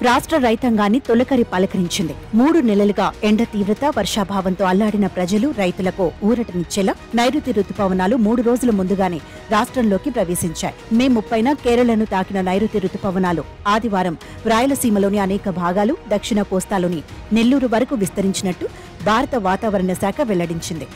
రాష్ట్ర రైతాంగాన్ని తొలకరి పలకరించింది. 3 నెలలుగా ఎండ తీవ్రత, వర్షాభావంతో అల్లాడిన ప్రజలు, రైతులకు ఊరటనిచ్చేలా నైరుతి రుతుపవనాలు 3 రోజుల ముందుగానే రాష్ట్రంలోకి ప్రవేశించాయి. మే 30న కేరళను తాకిన నైరుతి రుతుపవనాలు ఆదివారం రాయలసీమలోని అనేక భాగాలు, దక్షిణ కోస్తాలోని నెల్లూరు వరకు విస్తరించినట్టు భారత వాతావరణ శాఖ వెల్లడించింది.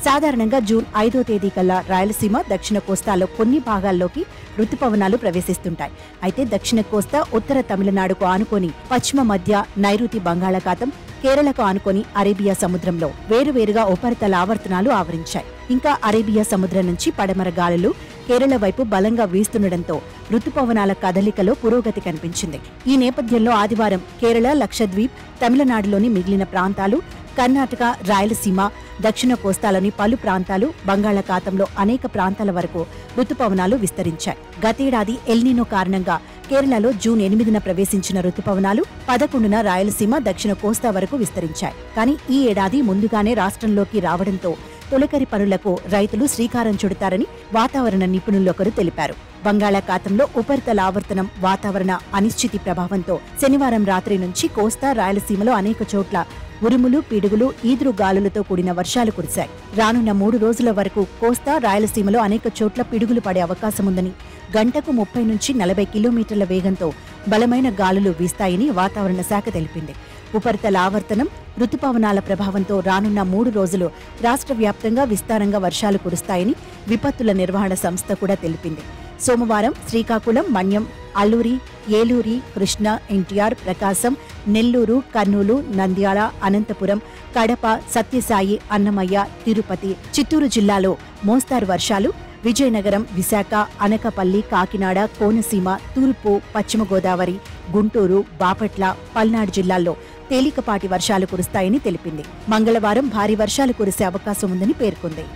సాధారణంగా జూన్ 5వ తేదీ కల్లా రాయలసీమ, దక్షిణ కోస్తాలో కొన్ని భాగాల్లోకి రుతుపవనాలు ప్రవేశిస్తుంటాయి. అయితే దక్షిణ కోస్తా, ఉత్తర తమిళనాడుకు ఆనుకొని పశ్చిమ మధ్య నైరుతి బంగాళాఖాతం, కేరళకు ఆనుకొని అరేబియా సముద్రంలో వేరువేరుగా ఉపరితల ఆవర్తనాలు ఆవరించాయి. ఇంకా అరేబియా సముద్రం నుంచి పడమర గాలులు కేరళ వైపు బలంగా వీస్తుండటంతో రుతుపవనాల కదలికలో పురోగతి కనిపించింది. ఈ నేపథ్యంలో ఆదివారం కేరళ, లక్షద్వీప్, తమిళనాడులోని మిగిలిన ప్రాంతాలు, కర్ణాటక, రాయలసీమ, దక్షిణ కోస్తాలోని పలు ప్రాంతాలు, బంగాళాఖాతంలో అనేక ప్రాంతాల వరకు రుతుపవనాలు విస్తరించాయి. గతేడాది ఎల్నినో కారణంగా కేరళలో జూన్ 8న ప్రవేశించిన రుతుపవనాలు 11న రాయలసీమ, దక్షిణ కోస్తా వరకు విస్తరించాయి. కానీ ఈ ఏడాది ముందుగానే రాష్ట్రంలోకి రావడంతో తొలకరి పనులకు రైతులు శ్రీకారం చుడతారని వాతావరణ నిపుణులొకరు తెలిపారు. బంగాళాఖాతంలో ఉపరితల ఆవర్తనం, వాతావరణ అనిశ్చితి ప్రభావంతో శనివారం రాత్రి నుంచి కోస్తా, రాయలసీమలో అనేక చోట్ల ఉరుములు, పిడుగులు, ఈదురు గాలులతో కూడిన వర్షాలు కురిశాయి. రానున్న 3 రోజుల వరకు కోస్తా, రాయలసీమలో అనేక చోట్ల పిడుగులు పడే అవకాశముందని, గంటకు 30 నుంచి 40 కిలోమీటర్ల వేగంతో బలమైన గాలులు వీస్తాయని వాతావరణ శాఖ తెలిపింది. ఉపరితల ఆవర్తనం, రుతుపవనాల ప్రభావంతో రానున్న 3 రోజులు రాష్ట్ర వ్యాప్తంగా విస్తారంగా వర్షాలు కురుస్తాయని విపత్తుల నిర్వహణ సంస్థ కూడా తెలిపింది. సోమవారం శ్రీకాకుళం, మన్యం, అల్లూరి, ఏలూరి, కృష్ణా, ఎన్టీఆర్, ప్రకాశం, నెల్లూరు, కర్నూలు, నంద్యాల, అనంతపురం, కడప, సత్యసాయి, అన్నమయ్య, తిరుపతి, చిత్తూరు జిల్లాలో మోస్తారు వర్షాలు, విజయనగరం, విశాఖ, అనకాపల్లి, కాకినాడ, కోనసీమ, తూర్పు, పశ్చిమ గోదావరి, గుంటూరు, బాపట్ల, పల్నాడు జిల్లాల్లో తేలికపాటి వర్షాలు కురుస్తాయని తెలిపింది. మంగళవారం భారీ వర్షాలు కురిసే అవకాశం ఉందని పేర్కొంది.